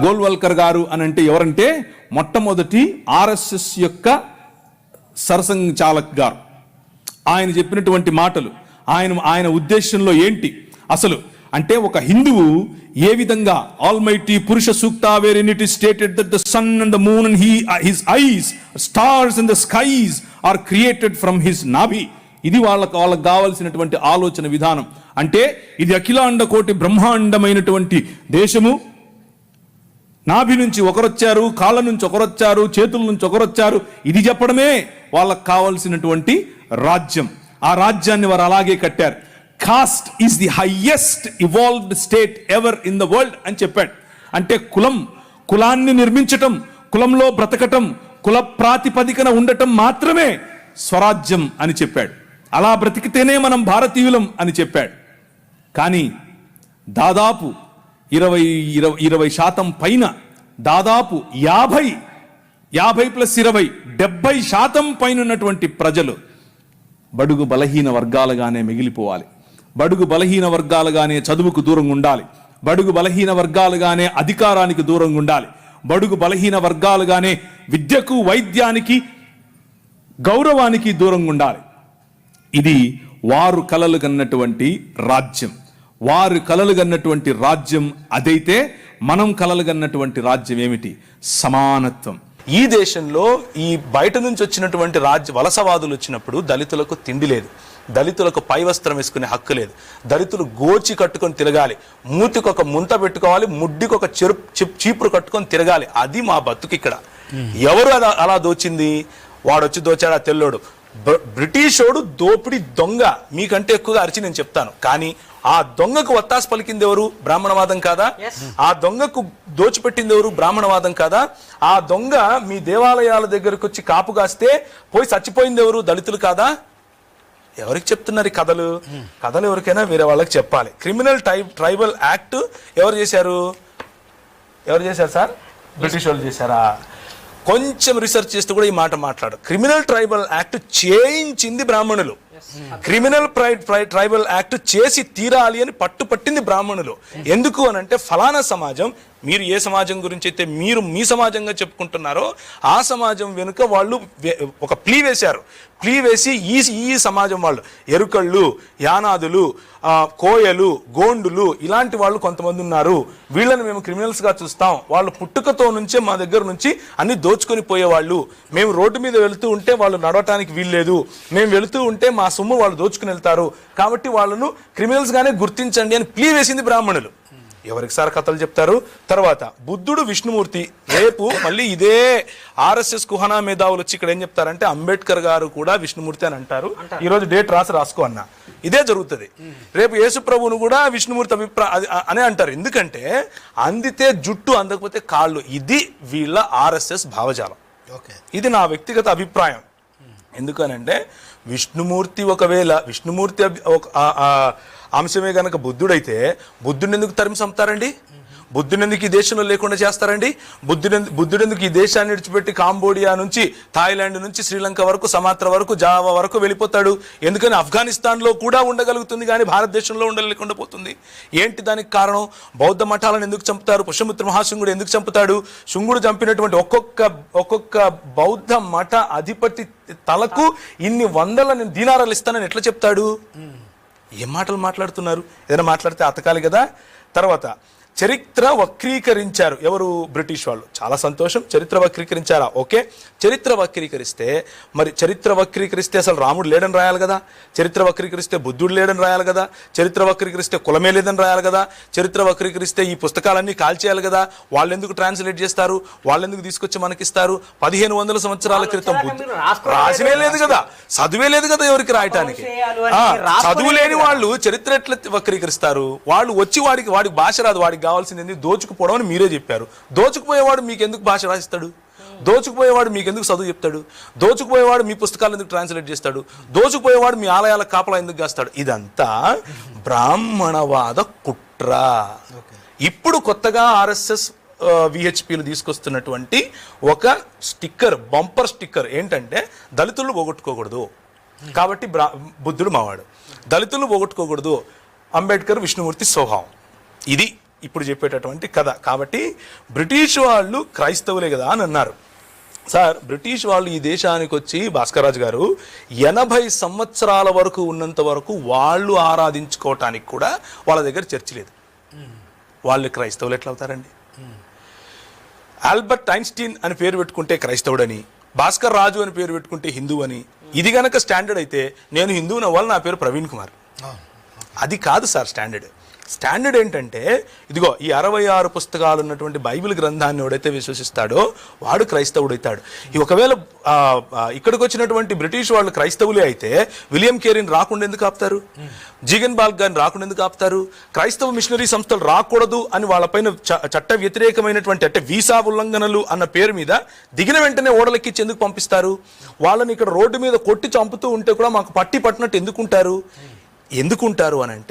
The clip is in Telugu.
గోల్వల్కర్ గారు అని అంటే ఎవరంటే మొట్టమొదటి ఆర్ఎస్ఎస్ యొక్క సరసంఘచాలక్ గారు. ఆయన చెప్పినటువంటి మాటలు, ఆయన ఉద్దేశంలో ఏంటి అసలు అంటే, ఒక హిందువు ఏ విధంగా almighty Purusha Sukta where in it is stated that the sun and the moon and his eyes stars and the skies are created from his నాభి. ఇది వాళ్ళకు కావాల్సినటువంటి ఆలోచన విధానం. అంటే ఇది అఖిలాండ కోటి బ్రహ్మాండమైనటువంటి దేశము. నాభి నుంచి ఒకరొచ్చారు, కాళ్ళ నుంచి ఒకరొచ్చారు, చేతుల నుంచి ఒకరొచ్చారు. ఇది చెప్పడమే వాళ్ళకు కావాల్సినటువంటి రాజ్యం. ఆ రాజ్యాన్ని వారు అలాగే కట్టారు. Cost is the highest evolved state ever in the world అని చెప్పాడు. అంటే కులాన్ని నిర్మించటం, కులంలో బ్రతకటం, కుల ప్రాతిపదికన ఉండటం మాత్రమే స్వరాజ్యం అని చెప్పాడు. అలా బ్రతికితేనే మనం భారతీయులం అని చెప్పాడు. కానీ దాదాపు 20% పైన, దాదాపు 50+20 70% పైన ఉన్నటువంటి ప్రజలు బడుగు బలహీన వర్గాలుగానే మిగిలిపోవాలి. బడుగు బలహీన వర్గాలుగానే చదువుకు దూరంగా ఉండాలి. బడుగు బలహీన వర్గాలుగానే అధికారానికి దూరంగా ఉండాలి. బడుగు బలహీన వర్గాలుగానే విద్యకు, వైద్యానికి, గౌరవానికి దూరంగా ఉండాలి. ఇది వారు కలలు కన్నటువంటి రాజ్యం. వారు కలలు కన్నటువంటి రాజ్యం అదైతే మనం కలలు కన్నటువంటి రాజ్యం ఏమిటి? సమానత్వం. ఈ దేశంలో ఈ బయట నుంచి వచ్చినటువంటి వలసవాదులు వచ్చినప్పుడు దళితులకు తిండి లేదు, దళితులకు పై వస్త్రం వేసుకునే హక్కు లేదు, దళితులు గోచి కట్టుకొని తిరగాలి, మూతికి ఒక ముంత పెట్టుకోవాలి, ముడ్డికి ఒక చీపురు కట్టుకొని తిరగాలి. అది మా బతుకు ఇక్కడ. ఎవరు అలా దోచింది? వాడొచ్చి దోచాడు, ఆ తెల్లోడు. బ్రిటిషోడు దోపిడి దొంగ మీకంటే ఎక్కువగా అరిచి నేను చెప్తాను. కానీ ఆ దొంగకు వత్తాసు పలికింది ఎవరు? బ్రాహ్మణవాదం కాదా? ఆ దొంగకు దోచిపెట్టింది ఎవరు? బ్రాహ్మణవాదం కాదా? ఆ దొంగ మీ దేవాలయాల దగ్గరకు వచ్చి కాపు కాస్తే పోయి చచ్చిపోయింది ఎవరు? దళితులు కాదా? ఎవరికి చెప్తున్నారు ఈ కథలు? కథలు ఎవరికైనా వేరే వాళ్ళకి చెప్పాలి. క్రిమినల్ ట్రైబల్ యాక్ట్ ఎవరు చేశారు సార్? బ్రిటిష్ వాళ్ళు చేశారా? కొంచెం రీసెర్చ్ చేస్తూ కూడా ఈ మాట మాట్లాడు. క్రిమినల్ ట్రైబల్ యాక్ట్ చేయించింది బ్రాహ్మణులు. క్రిమినల్ ట్రైబల్ యాక్ట్ చేసి తీరాలి అని పట్టుపట్టింది బ్రాహ్మణులు. ఎందుకు అనంటే, ఫలానా సమాజం, మీరు ఏ సమాజం గురించి అయితే మీరు మీ సమాజంగా చెప్పుకుంటున్నారో ఆ సమాజం వెనుక వాళ్ళు ఒక ప్లీ వేశారు. ప్లీ వేసి ఈ సమాజం వాళ్ళు ఎరుకళ్ళు, యానాదులు, కోయలు, గోండులు ఇలాంటి వాళ్ళు కొంతమంది ఉన్నారు, వీళ్ళని మేము క్రిమినల్స్గా చూస్తాం, వాళ్ళు పుట్టుకతో నుంచే మా దగ్గర నుంచి అన్ని దోచుకొని పోయేవాళ్ళు, మేము రోడ్డు మీద వెళుతూ ఉంటే వాళ్ళు నడవటానికి వీల్లేదు, మేము వెళుతూ ఉంటే మా సొమ్ము వాళ్ళు దోచుకుని వెళ్తారు, కాబట్టి వాళ్ళను క్రిమినల్స్గానే గుర్తించండి అని ప్లీ వేసింది బ్రాహ్మణులు. ఎవరికి సార్ కథలు చెప్తారు? తర్వాత బుద్ధుడు, విష్ణుమూర్తి. రేపు మళ్ళీ ఇదే ఆర్ఎస్ఎస్ కుహనా మేధావులు వచ్చి ఇక్కడ ఏం చెప్తారంటే, అంబేద్కర్ గారు కూడా విష్ణుమూర్తి అని అంటారు. ఈరోజు డేట్ రాసుకో అన్న, ఇదే జరుగుతుంది. రేపు యేసుప్రభువును కూడా విష్ణుమూర్తి అనే అంటారు. ఎందుకంటే అందితే జుట్టు, అందకపోతే కాళ్ళు. ఇది వీళ్ళ ఆర్ఎస్ఎస్ భావజాలం. ఇది నా వ్యక్తిగత అభిప్రాయం. ఎందుకనంటే ఒకవేళ విష్ణుమూర్తి అంశమే గనక బుద్ధుడైతే బుద్ధుడిని ఎందుకు తరిమి చంపుతారండి? బుద్ధుని ఎందుకు ఈ దేశంలో లేకుండా చేస్తారండి? బుద్ధుడు ఎందుకు ఈ దేశాన్ని విడిచిపెట్టి కాంబోడియా నుంచి, థాయిలాండ్ నుంచి, శ్రీలంక వరకు, సమాత్ర వరకు, జావా వరకు వెళ్ళిపోతాడు? ఎందుకని ఆఫ్ఘనిస్తాన్లో కూడా ఉండగలుగుతుంది కానీ భారతదేశంలో ఉండలేకుండా పోతుంది. ఏంటి దానికి కారణం? బౌద్ధ మఠాలను ఎందుకు చంపుతారు? పుష్యమిత్ర మహాశుంగుడు ఎందుకు చంపుతాడు? శుంగుడు చంపినటువంటి ఒక్కొక్క బౌద్ధ మఠ అధిపతి తలకు ఇన్ని వందల దీనారాలు ఇస్తానని ఎట్లా చెప్తాడు? ఏం మాటలు మాట్లాడుతున్నారు? ఏదైనా మాట్లాడితే అతకాలి కదా. తర్వాత చరిత్ర వక్రీకరించారు ఎవరు? బ్రిటిష్ వాళ్ళు. చాలా సంతోషం, చరిత్ర వక్రీకరించారా? ఓకే. చరిత్ర వక్రీకరిస్తే అసలు రాముడు లేడని రాయాలి కదా, చరిత్ర వక్రీకరిస్తే బుద్ధుడు లేడని రాయాలి కదా, చరిత్ర వక్రీకరిస్తే కులమే లేదని రాయాలి కదా, చరిత్ర వక్రీకరిస్తే ఈ పుస్తకాలన్నీ కాల్చేయాలి కదా. వాళ్ళు ఎందుకు ట్రాన్స్లేట్ చేస్తారు? వాళ్ళు ఎందుకు తీసుకొచ్చి మనకిస్తారు? 1500 సంవత్సరాల క్రితం రాసినే లేదు కదా, చదువే లేదు కదా ఎవరికి రాయటానికి. చదువు లేని వాళ్ళు చరిత్ర ఎట్లా వక్రీకరిస్తారు? వాళ్ళు వచ్చి వాడికి భాష రాదు, వాడికి కావాల్సింది దోచుకుపోవడం అని మీరే చెప్పారు. దోచుకుపోయేవాడు మీకు ఎందుకు భాష రాసిస్తాడు? దోచుకుపోయేవాడు మీకు ఎందుకు చదువు చెప్తాడు? దోచుకుపోయేవాడు మీ పుస్తకాలు ఎందుకు ట్రాన్స్లేట్ చేస్తాడు? దోచుకుపోయేవాడు మీ ఆలయాల కాపలా ఎందుకు కాస్తాడు? ఇదంతా బ్రాహ్మణవాద కుట్ర. ఇప్పుడు కొత్తగా ఆర్ఎస్ఎస్ విహెచ్పిలు తీసుకొస్తున్నటువంటి ఒక స్టిక్కర్, బంపర్ స్టిక్కర్ ఏంటంటే, దళితులను పోగొట్టుకోకూడదు కాబట్టి బుద్ధుడు మావాడు, దళితులను పోగొట్టుకోకూడదు అంబేద్కర్, విష్ణుమూర్తి స్వభావం. ఇది ఇప్పుడు చెప్పేటటువంటి కథ. కాబట్టి బ్రిటిష్ వాళ్ళు క్రైస్తవులే కదా అని అన్నారు. సార్, బ్రిటిష్ వాళ్ళు ఈ దేశానికి వచ్చి భాస్కర్ రాజు గారు 80 సంవత్సరాల వరకు ఉన్నంత వరకు వాళ్ళు ఆరాధించుకోవటానికి కూడా వాళ్ళ దగ్గర చర్చి లేదు. వాళ్ళు క్రైస్తవులు ఎట్లా అవుతారండి? ఆల్బర్ట్ ఐన్స్టీన్ అని పేరు పెట్టుకుంటే క్రైస్తవుడని, భాస్కర్ రాజు అని పేరు పెట్టుకుంటే హిందువు అని. ఇది గనక స్టాండర్డ్ అయితే నేను హిందువుని అవ్వాలి, నా పేరు ప్రవీణ్ కుమార్. అది కాదు సార్ స్టాండర్డ్. స్టాండర్డ్ ఏంటంటే ఇదిగో ఈ 66 పుస్తకాలు ఉన్నటువంటి బైబిల్ గ్రంథాన్ని ఎవడైతే విశ్వసిస్తాడో వాడు క్రైస్తవుడు అవుతాడు. ఒకవేళ ఇక్కడికి వచ్చినటువంటి బ్రిటిష్ వాళ్ళు క్రైస్తవులే అయితే విలియం కేరీని రాకుండా ఎందుకు ఆపుతారు? జీగన్ బాల్క్ గారిని రాకుండా ఎందుకు ఆపుతారు? క్రైస్తవ మిషనరీ సంస్థలు రాకూడదు అని వాళ్ళపైన చట్ట వ్యతిరేకమైనటువంటి అంటే వీసా ఉల్లంఘనలు అన్న పేరు మీద దిగిన వెంటనే ఓడలెక్కించి ఎందుకు పంపిస్తారు? వాళ్ళని ఇక్కడ రోడ్డు మీద కొట్టి చంపుతూ ఉంటే కూడా మాకు పట్టినట్టు ఎందుకుంటారు అని అంటే